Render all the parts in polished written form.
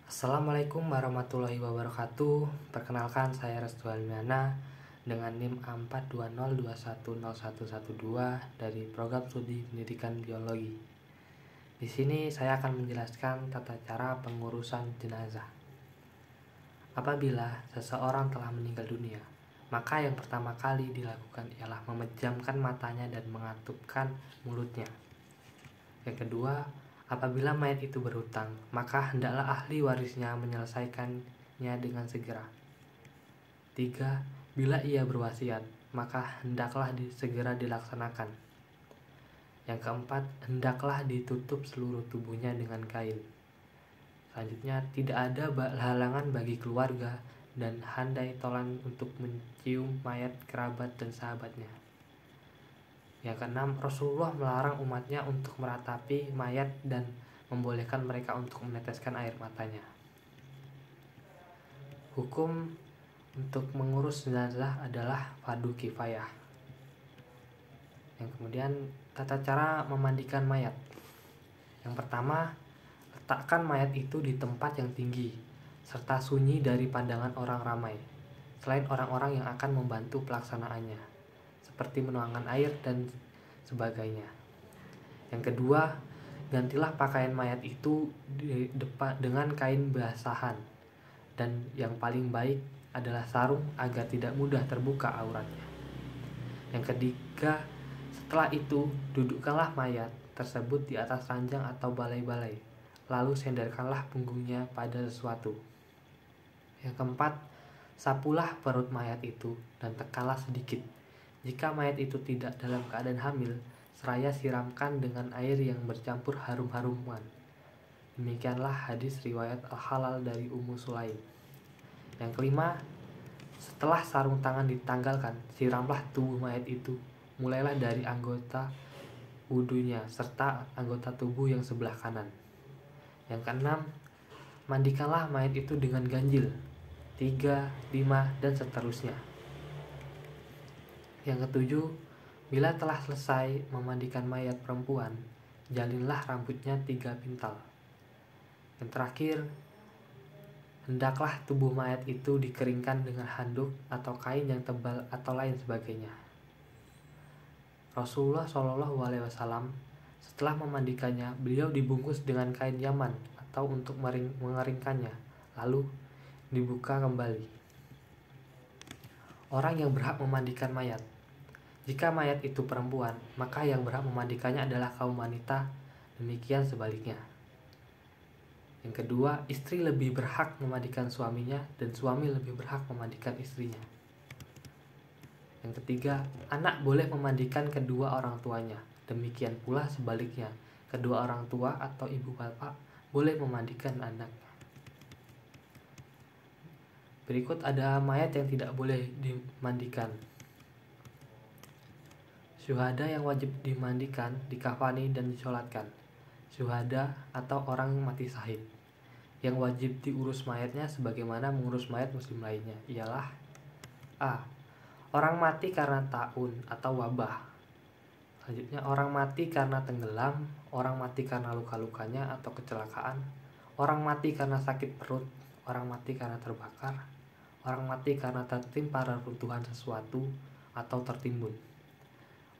Assalamualaikum warahmatullahi wabarakatuh. Perkenalkan, saya Restu Almiana dengan NIM A420210112 dari Program Studi Pendidikan Biologi. Di sini saya akan menjelaskan tata cara pengurusan jenazah. Apabila seseorang telah meninggal dunia, maka yang pertama kali dilakukan ialah memejamkan matanya dan mengatupkan mulutnya. Yang kedua, apabila mayat itu berhutang, maka hendaklah ahli warisnya menyelesaikannya dengan segera. 3. Bila ia berwasiat, maka hendaklah segera dilaksanakan. Yang keempat, hendaklah ditutup seluruh tubuhnya dengan kain. Selanjutnya, tidak ada halangan bagi keluarga dan handai tolan untuk mencium mayat kerabat dan sahabatnya. Yang keenam, Rasulullah melarang umatnya untuk meratapi mayat dan membolehkan mereka untuk meneteskan air matanya. Hukum untuk mengurus jenazah adalah fardu kifayah. Yang kemudian, tata cara memandikan mayat. Yang pertama, letakkan mayat itu di tempat yang tinggi serta sunyi dari pandangan orang ramai, selain orang-orang yang akan membantu pelaksanaannya, seperti menuangkan air dan sebagainya. Yang kedua, gantilah pakaian mayat itu dengan kain basahan, dan yang paling baik adalah sarung agar tidak mudah terbuka auratnya. Yang ketiga, setelah itu dudukkanlah mayat tersebut di atas ranjang atau balai-balai, lalu senderkanlah punggungnya pada sesuatu. Yang keempat, sapulah perut mayat itu dan tekanlah sedikit. Jika mayat itu tidak dalam keadaan hamil, seraya siramkan dengan air yang bercampur harum-haruman. Demikianlah hadis riwayat Al-Halal dari Ummu Sulaim. Yang kelima, setelah sarung tangan ditanggalkan, siramlah tubuh mayat itu, mulailah dari anggota wudunya serta anggota tubuh yang sebelah kanan. Yang keenam, mandikanlah mayat itu dengan ganjil 3, 5, dan seterusnya. Yang ketujuh, bila telah selesai memandikan mayat perempuan, jalinlah rambutnya 3 pintal. Yang terakhir, hendaklah tubuh mayat itu dikeringkan dengan handuk atau kain yang tebal atau lain sebagainya. Rasulullah SAW setelah memandikannya, beliau dibungkus dengan kain Yaman atau untuk mengeringkannya, lalu dibuka kembali. Orang yang berhak memandikan mayat. Jika mayat itu perempuan, maka yang berhak memandikannya adalah kaum wanita, demikian sebaliknya. Yang kedua, istri lebih berhak memandikan suaminya dan suami lebih berhak memandikan istrinya. Yang ketiga, anak boleh memandikan kedua orang tuanya, demikian pula sebaliknya, kedua orang tua atau ibu bapak boleh memandikan anaknya. Berikut ada mayat yang tidak boleh dimandikan. Syuhada yang wajib dimandikan, dikafani dan disolatkan. Syuhada atau orang mati syahid. Yang wajib diurus mayatnya sebagaimana mengurus mayat muslim lainnya ialah A. Orang mati karena taun atau wabah. Selanjutnya, orang mati karena tenggelam, orang mati karena luka-lukanya atau kecelakaan, orang mati karena sakit perut, orang mati karena terbakar, orang mati karena tertimpa reruntuhan sesuatu atau tertimbun,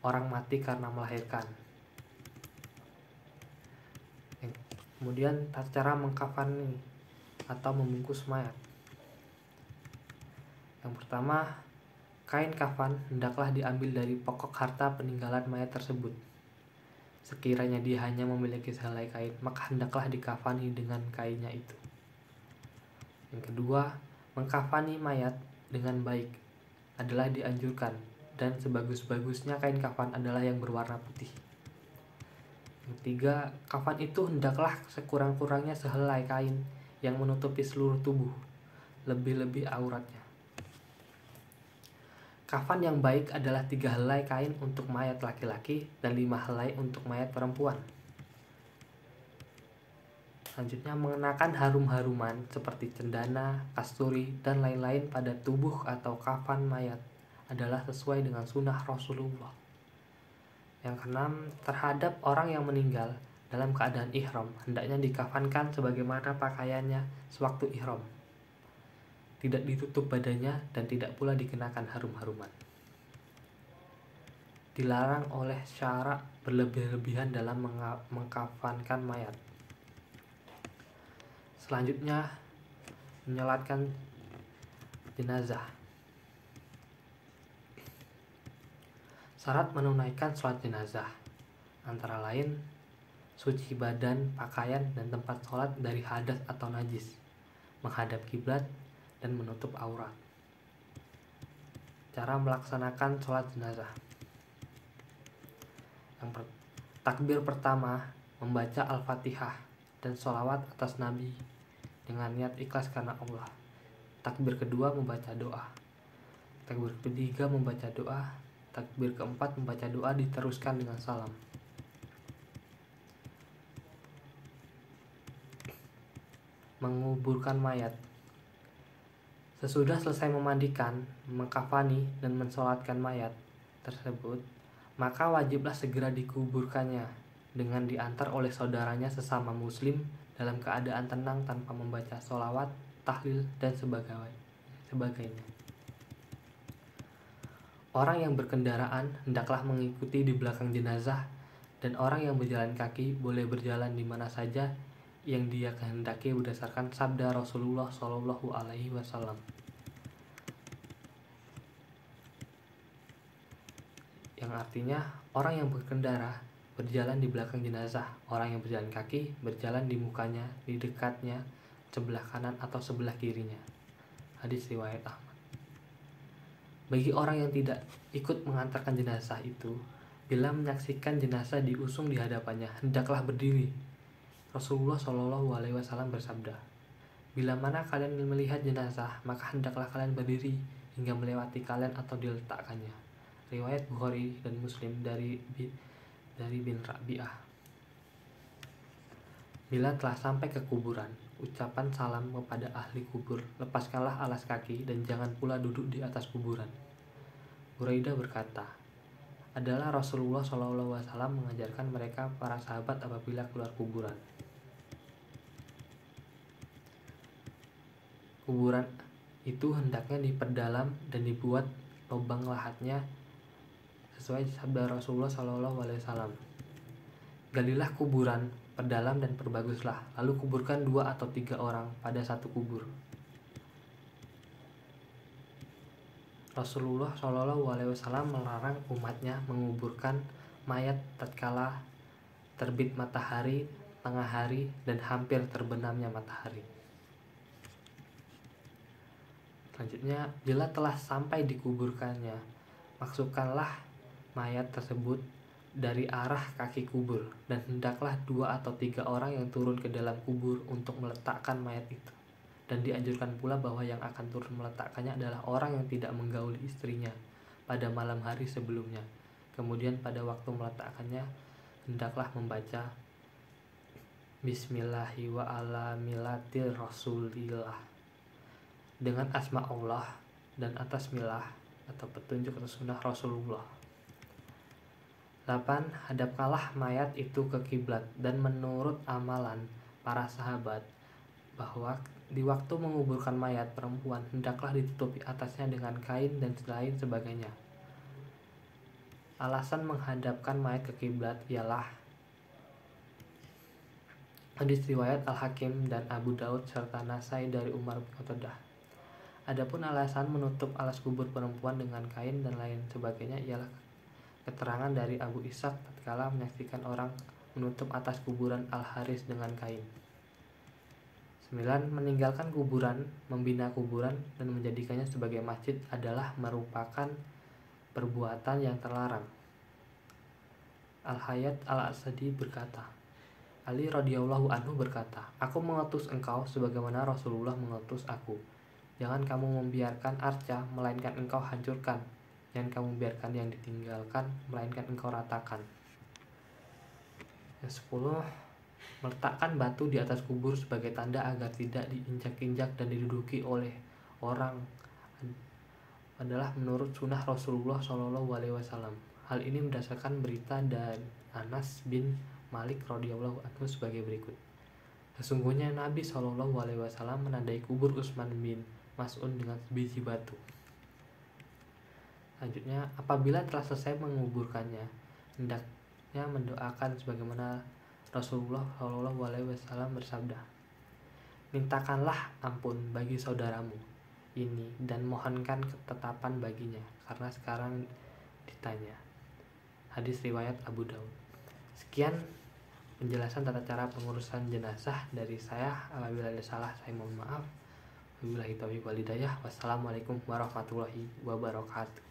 orang mati karena melahirkan. Kemudian tata cara mengkafani atau membungkus mayat. Yang pertama, kain kafan hendaklah diambil dari pokok harta peninggalan mayat tersebut. Sekiranya dia hanya memiliki sehelai kain, maka hendaklah dikafani dengan kainnya itu. Yang kedua, mengkafani mayat dengan baik adalah dianjurkan, dan sebagus-bagusnya kain kafan adalah yang berwarna putih. Yang ketiga, kafan itu hendaklah sekurang-kurangnya sehelai kain yang menutupi seluruh tubuh, lebih-lebih auratnya. Kafan yang baik adalah 3 helai kain untuk mayat laki-laki dan 5 helai untuk mayat perempuan. Selanjutnya, mengenakan harum-haruman seperti cendana, kasturi, dan lain-lain pada tubuh atau kafan mayat adalah sesuai dengan sunnah Rasulullah. Yang keenam, terhadap orang yang meninggal, dalam keadaan ihram hendaknya dikafankan sebagaimana pakaiannya sewaktu ihram, tidak ditutup badannya dan tidak pula dikenakan harum-haruman. Dilarang oleh syara berlebih-lebihan dalam mengkafankan mayat. Selanjutnya, menyolatkan jenazah. Syarat menunaikan sholat jenazah antara lain suci badan, pakaian, dan tempat sholat dari hadas atau najis, menghadap kiblat, dan menutup aurat. Cara melaksanakan sholat jenazah. Takbir pertama membaca Al-Fatihah dan sholawat atas Nabi dengan niat ikhlas karena Allah. Takbir kedua membaca doa. Takbir ketiga membaca doa. Takbir keempat membaca doa diteruskan dengan salam. Menguburkan mayat. Sesudah selesai memandikan, mengkafani, dan mensolatkan mayat tersebut, maka wajiblah segera dikuburkannya dengan diantar oleh saudaranya sesama muslim dalam keadaan tenang tanpa membaca sholawat, tahlil, dan sebagainya. Orang yang berkendaraan hendaklah mengikuti di belakang jenazah, dan orang yang berjalan kaki boleh berjalan di mana saja yang dia kehendaki berdasarkan sabda Rasulullah Shallallahu Alaihi Wasallam. Yang artinya orang yang berkendara berjalan di belakang jenazah, orang yang berjalan kaki berjalan di mukanya, di dekatnya, sebelah kanan atau sebelah kirinya. Hadis riwayat Ahmad. Bagi orang yang tidak ikut mengantarkan jenazah itu, bila menyaksikan jenazah diusung di hadapannya, hendaklah berdiri. Rasulullah Shallallahu Alaihi Wasallam bersabda, bila mana kalian melihat jenazah, maka hendaklah kalian berdiri hingga melewati kalian atau diletakkannya. Riwayat Bukhari dan Muslim dari bin Rabi'ah. Bila telah sampai ke kuburan, ucapan salam kepada ahli kubur, lepaskanlah alas kaki dan jangan pula duduk di atas kuburan. Buraidah berkata, adalah Rasulullah SAW mengajarkan mereka para sahabat apabila keluar kuburan. Kuburan itu hendaknya diperdalam dan dibuat lubang lahatnya sesuai sabda Rasulullah SAW. Galilah kuburan, perdalam dan perbaguslah, lalu kuburkan 2 atau 3 orang pada satu kubur. Rasulullah SAW melarang umatnya menguburkan mayat tatkala terbit matahari, tengah hari, dan hampir terbenamnya matahari. Selanjutnya, bila telah sampai dikuburkannya, masukkanlah mayat tersebut dari arah kaki kubur, dan hendaklah 2 atau 3 orang yang turun ke dalam kubur untuk meletakkan mayat itu. Dan dianjurkan pula bahwa yang akan turun meletakkannya adalah orang yang tidak menggauli istrinya pada malam hari sebelumnya. Kemudian pada waktu meletakkannya, hendaklah membaca Bismillahi wa ala millatil Rasulillah, dengan asma Allah dan atas milah atau petunjuk atau sunnah Rasulullah. 8. Hadapkanlah mayat itu ke kiblat, dan menurut amalan para sahabat bahwa di waktu menguburkan mayat perempuan hendaklah ditutupi atasnya dengan kain dan lain sebagainya. Alasan menghadapkan mayat ke kiblat ialah hadis riwayat Al-Hakim dan Abu Daud serta Nasai dari Umar bin Khattab. Adapun alasan menutup alas kubur perempuan dengan kain dan lain sebagainya ialah keterangan dari Abu Ishaq tatkala menyaksikan orang menutup atas kuburan Al-Haris dengan kain. 9. Meninggalkan kuburan, membina kuburan, dan menjadikannya sebagai masjid adalah merupakan perbuatan yang terlarang. Al-Hayat Al-Asadi berkata, Ali radhiyallahu anhu berkata, aku mengutus engkau sebagaimana Rasulullah mengutus aku. Jangan kamu membiarkan arca, melainkan engkau hancurkan. Jangan kamu biarkan yang ditinggalkan, melainkan engkau ratakan. Yang 10. Meletakkan batu di atas kubur sebagai tanda agar tidak diinjak-injak dan diduduki oleh orang adalah menurut sunnah Rasulullah SAW. Hal ini berdasarkan berita dari Anas bin Malik radhiyallahu anhu sebagai berikut. Sesungguhnya Nabi SAW menandai kubur Utsman bin Mas'un dengan sebiji batu. Selanjutnya, apabila telah selesai menguburkannya, hendaknya mendoakan sebagaimana Rasulullah SAW bersabda, mintakanlah ampun bagi saudaramu ini dan mohonkan ketetapan baginya, karena sekarang ditanya. Hadis riwayat Abu Daud. Sekian penjelasan tata cara pengurusan jenazah dari saya. Apabila ada salah, saya mohon maaf. Wabillahi taufiq wal hidayah. Wassalamualaikum warahmatullahi wabarakatuh.